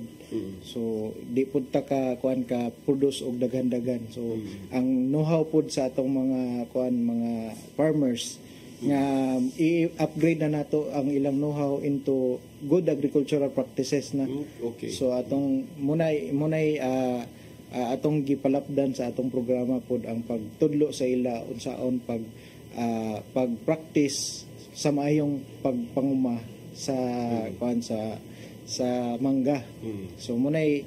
So di pud ta ka kuan ka produce og daghan-daghan. So ang know-how pod sa atong mga kuan mga farmers nga i-upgrade na nato ang ilang know-how into good agricultural practices na. Okay. So atong munay atong gipalapdan sa atong programa pod ang pagtudlo sa ila unsaon pag-practice sa maayong pagpanguma sa kuan sa mangga. So munay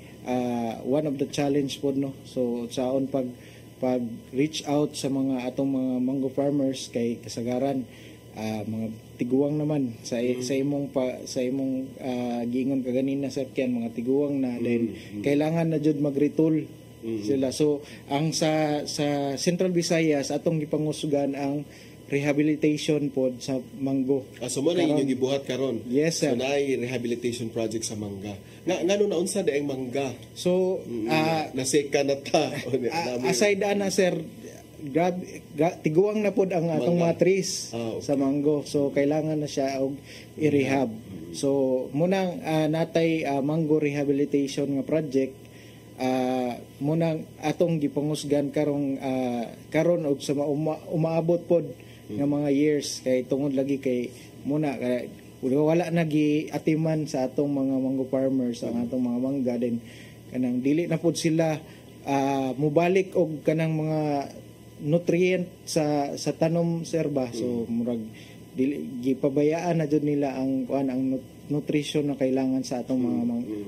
one of the challenge pod, no. So saon pag reach out sa mga atong mga mango farmers kay kasagaran mga tiguang naman sa imong giingon kaganina Sir Kian, mga tiguang na then kailangan na jud mag-retool sila. So ang sa Central Visayas atong gipangusugan ang rehabilitation pod sa mango. So mo na inyong gibuhat karon. Yes sir. So naay rehabilitation project sa mangga. Ngano na unsa daeng mangga? So naseka na ta. Aside na sir, tiguang na pod ang atong mga trees sa mango. So kailangan na siya og i-rehab. So munang natay mango rehabilitation nga project munang atong gipangusgan karon og sa umaabot pod nga mga years kay tungod lagi kay muna kay wala na giatiman sa atong mga mango farmers ang atong mga mangga din kanang dili na pod sila mubalik og kanang mga nutrient sa tanom serba. So murag dili gipabayaan na jud nila ang nutrition na kailangan sa atong mga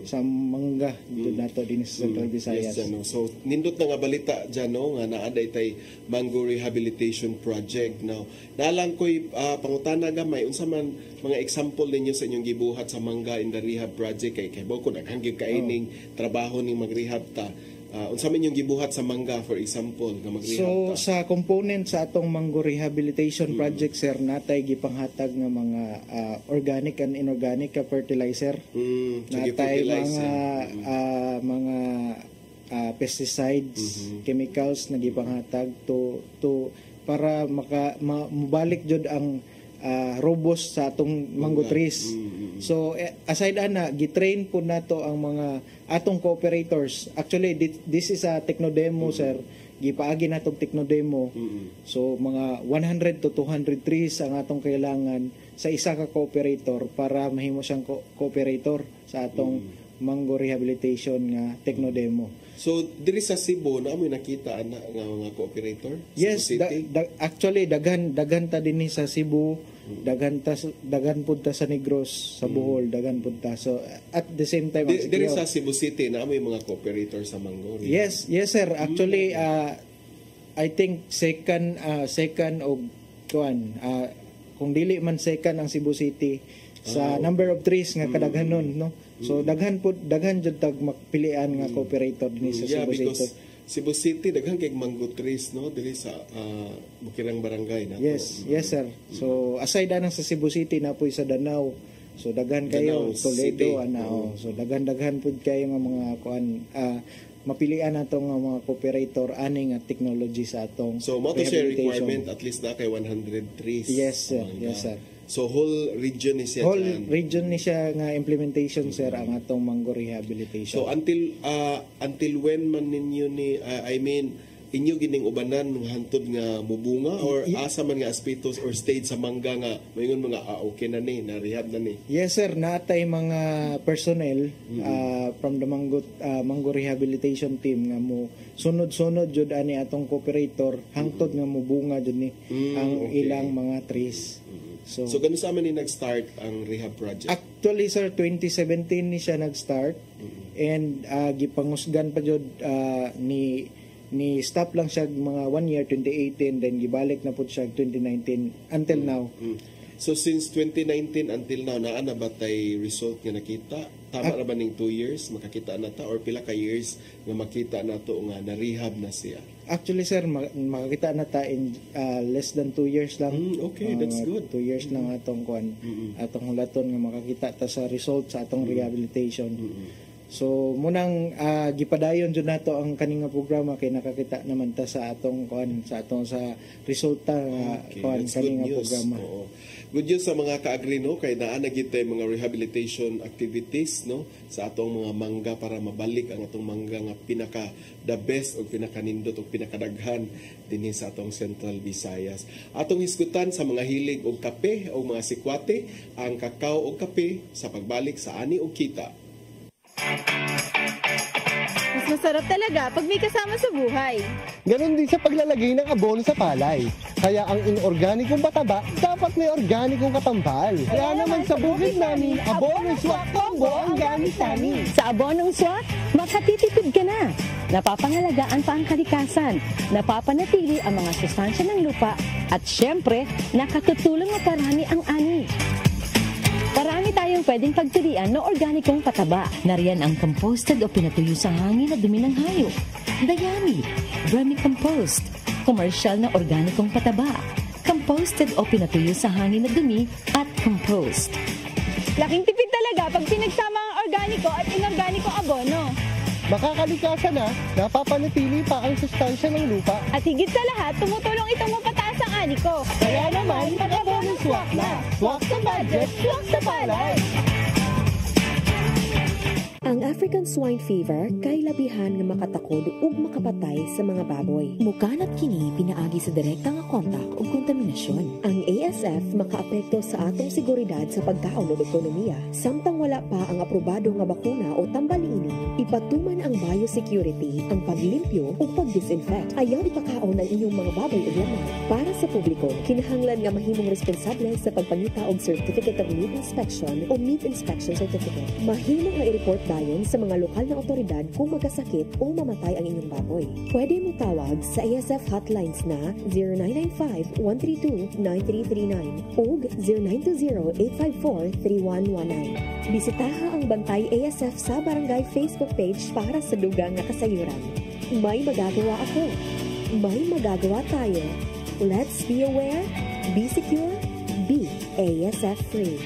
sa mangga jud nato dinhi sa Central Visayas. Yes, so nindot na nga balita dyan, no, nga naaday tay mango rehabilitation project. Now naalang ko'y pangutana gamay unsa man mga example ninyo sa inyong gibuhat sa mangga in the rehab project kay bawo ko naghangig kaining trabaho ning mag-rehab ta. Unsa man yung gibuhat sa mangga for example nga mag-rehab so ta? Sa component sa atong mango rehabilitation project sir natay gipanghatag nga mga organic and inorganic fertilizer. Natay mga pesticides, chemicals na gipanghatag to para mabalik jud ang robust sa atong mango trees. So aside ana gitrain po nato ang mga atong cooperators. Actually this is a techno-demo sir. Gipaagi natong techno-demo. So mga 100 to 200 trees ang atong kailangan sa isa ka cooperator para mahimo siyang cooperator sa atong mango rehabilitation nga techno-demo. So diri sa Cebu na amoy nakita nga mga cooperator? Yes, actually daghan ta dinhi sa Cebu, daghan pud ta sa Negros, sa Bohol, daghan pud ta. So at the same time diri sa Cebu City na amoy mga cooperator sa mango. Yes sir. Actually I think second og kuan kung dili man second ang Cebu City sa number of trees nga kadaghanon, no? So daghan jud tag makpilian nga cooperator dinhi sa Yeah, Cebu because City. Cebu City daghan kay mango trees, no, dili sa Bukirang Barangay na. Yes, yes sir. So aside anang sa Cebu City na po sa Danau. So daghan kayo Danau Toledo City. So daghan pud kayo nga mga kuan mapilian natong nga mga cooperator ani nga technology sa atong So mo to share rehabilitation. requirement at least na kay 100 trees. Yes sir, Oh my yes God. sir. So whole region is Whole region ni siya nga implementation sir ang atong mango rehabilitation. So until when man ninyo ni I mean inyo gining ubanan nga hantod nga mubunga or asa man nga aspectos or stage sa mangga nga mayngon mga okay na ni na rehab na ni. Yes sir, natay mga personnel from the mango rehabilitation team nga mo sunod-sunod jud ani atong cooperator hangtod nga mubunga jud ni ang okay. ilang mga trees. So ganun sa man ni nag-start ang rehab project? Actually sir, 2017 ni siya nag-start and gipangusgan pa jud ni stop lang siya mga 1 year 2018 then gibalik na pud siya 2019 until now. So since 2019 until now naa na ba tay result nga nakita? Tama ra ba ning 2 years makakita na ta or pila ka years nga makita na to nga na rehab na siya? Actually sir, makakita na ta in less than 2 years lang. Okay, that's good. 2 years lang atong kuan atong hulaton nga makakita ta sa result sa atong rehabilitation. So munang gipadayon jud nato ang kaning nga programa kay nakakita naman ta sa atong kuan sa resulta nga kuan kaning nga programa. Oo. Good news sa mga kaagri no kay naa na gid tay mga rehabilitation activities no sa atong mga mangga para mabalik ang atong mangga nga pinaka the best o pinaka nindot o pinakadaghan dinhi sa atong Central Visayas. Atong hisgutan sa mga hilig og kape o mga sikwate ang kakao o kape sa pagbalik sa ani og kita. Mas masarap talaga pag may kasama sa buhay. Ganon din sa paglalagay ng abono sa palay. Kaya ang inorganikong pataba, dapat may organikong katambal. Kaya naman sa bukid namin, abono swak combo ang gamit namin. Sa abonong swak, makatitipid ka na. Napapangalagaan pa ang kalikasan, napapanatili ang mga sustansya ng lupa, at syempre, nakatutulong maparami ang ani. Parami tayong pwedeng pagpilian ng organikong pataba. Nariyan ang composted o pinatuyo sa hangin na dumi ng hayop, dayami, vermicompost, commercial na organikong pataba, composted o pinatuyo sa hangin na dumi, at compost. Laking tipid talaga pag pinagsama ang organiko at inorganikong abono. Makakalikasan na, napapanatili pa ang sustansya ng lupa. At higit sa lahat, tumutulong itong mapataas ang ani ko. Kaya naman, mag-abono swak na. Swak sa budget, swak sa palay. Ang African swine fever kay labihan nga makatakod ug makapatay sa mga baboy. Mukanat kini pinaagi sa direkta nga kontak ug kontaminasyon. Ang ASF makaapekto sa atong seguridad sa pagkaon ug ekonomiya. Samtang wala pa ang aprobado nga bakuna o tambaliini, ipatuman ang biosecurity, ang paglimpyo ug pagdisinfect. Ayaw ipakaon ang inyong mga baboy ug lamang. Para sa publiko, kinahanglan nga mahimong responsable sa pagpangita og Certificate of Meat Inspection o Meat Inspection Certificate. Mahimo nga i-report dayon sa mga lokal na otoridad kung magkasakit o mamatay ang inyong baboy. Pwede mo tawag sa ASF hotlines na 0995-132-9339 o 0920-854-3119. Bisitaha ang Bantay ASF sa Barangay Facebook page para sa dugang nga kasayuran. May magagawa ako. May magagawa tayo. Let's be aware, be secure, be ASF free.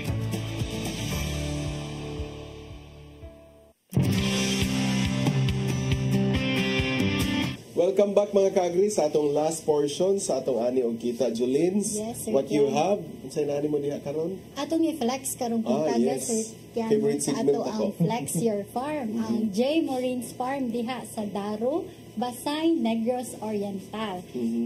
Welcome back mga kaagri sa atong last portion sa atong ani og kita. Julins, Yes, sir, what you Ken. have? Unsay nani mo diha karon? Atong i-flex karong puntaga yes. Sir Kian, Favorite sa segment ato ako. ang Flex Your Farm, ang J. Morins Farm diha sa Daro, Basay, Negros Oriental.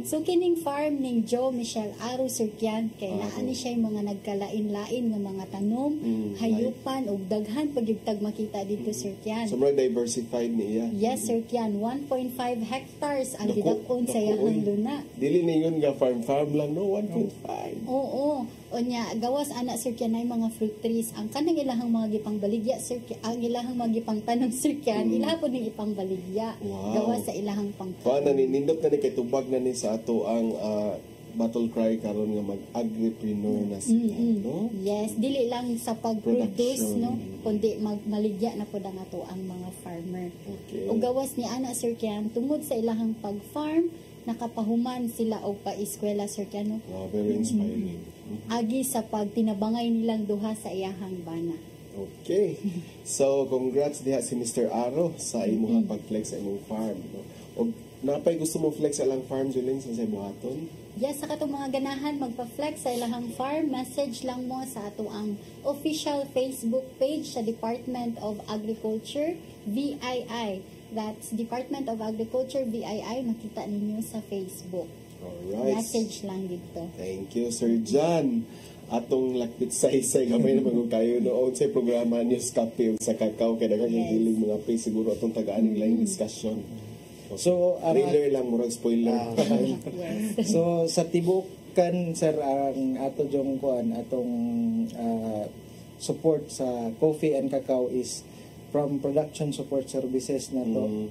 So kining farm ning Joe Michelle Aro Surkian kay naa ni siya mga nagkalain-lain nga mga tanom, hayupan ug daghan pagyugtag makita dito Surkian. So more diversified niya. Yes, Sir Kian, 1.5 hectares ang Naku, gidakon sa naku, iyang uy. luna. Dili ningon nga farm lang no 1.5. Oo. Onya, gawas ana Sir Kian ay mga fruit trees. Ang kanang ilahang mga gipang baligya Sir Kian, ang ilahang mga gipang tanom Sir Kian, ilaha po ning ipang baligya. Wow. Gawas sa ilahang pang Kuha na ni nindot na ni kay tubag na ni sa ato ang battle cry karon nga mag-agripreneur na sila, no? Yes, dili lang sa pag-produce, Production. no, kundi maligya na po ang ato ang mga farmer. Okay. O gawas ni ana Sir Kian, tungod sa ilahang pag-farm, nakapahuman sila og pa-eskwela Sir Kian, no? Wow, very inspiring. Agi sa pagtinabangay nilang duha sa iyahang bana. Okay. So, congrats diha si Mr. Aro sa imuha pag-flex sa imong farm, no? O napay gusto mo flex sa ilang farm, Julene, sa buhaton? Yes, sa katong mga ganahan magpa-flex sa ilahang farm, message lang mo sa ato ang official Facebook page sa Department of Agriculture, VII. That's Department of Agriculture, VII. Makita ninyo sa Facebook. Alright. Message lang dito. Thank you, Sir John. Atong lakbit sa isay gamay na magong kayo noon sa programa News Cafe sa Kakao kay daghang hiling mga pay siguro atong tagaan nila yung discussion. So, trailer lang murag spoiler. So sa tibukan sir ang ato jong kuan atong support sa coffee and cacao is from production support services nato.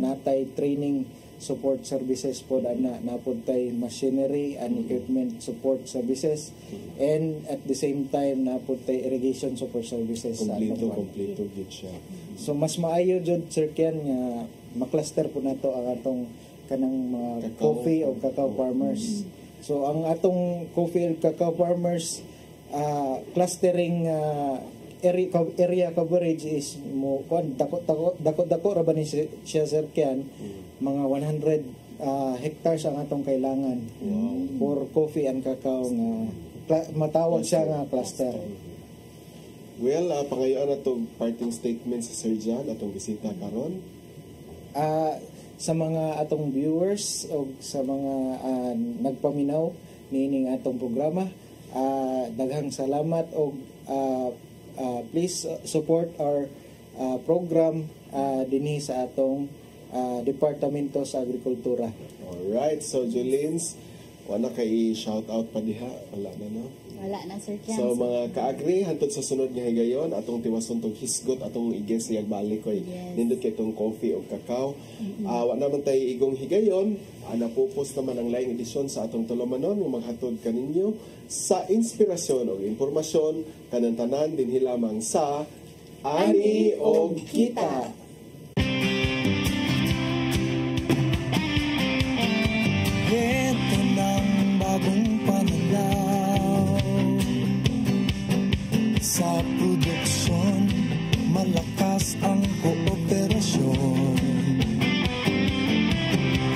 Natay training support services po napod tay machinery and equipment support services and at the same time napod tay irrigation support services sa atong kuan. Kompleto gid siya. So mas maayo jud Sir Kian nga makluster po nato ang atong kanang mga coffee o cacao farmers. So ang atong coffee and cacao farmers clustering area coverage is mo kuan dako ra ba ni siya Sir Kian, mga 100 hectares ang atong kailangan for coffee and cacao nga matawag siya nga cluster. Well, pangayoan na itong parting statement sa Sir John atong bisita karon. Sa mga atong viewers o sa mga nagpaminaw nining atong programa, daghang salamat o please support our program dinhi sa atong Departamento sa Agrikultura. Alright, so Julines, wala kay shout out pa diha, wala na no? Wala na Sir Kian. So mga ka-agri hantod sa sunod nga higayon atong tiwason tong hisgot atong iges iyag balik koy nindot kay tong coffee o cacao. Wa naman tay igong higayon, napupos naman ang laing edisyon sa atong tulumanon nga maghatod kaninyo sa inspirasyon o impormasyon kanang tanan dinhi lamang sa Ani og Kita. Ito ng bagong pananaw sa produksyon, malakas ang kooperasyon.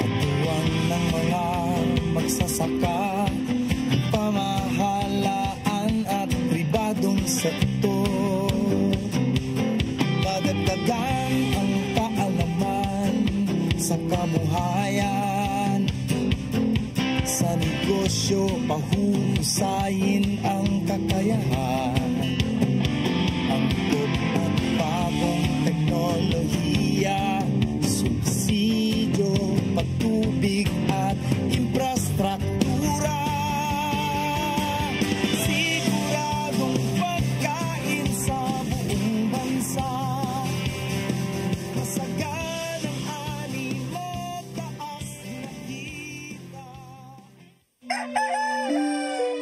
Katuwang ng mga magsasaka, pamahalaan at pribadong sektor. Padagdagan ang kaalaman sa kabuhayan. Sa negosyo, pahuhusayin ang kakayahan.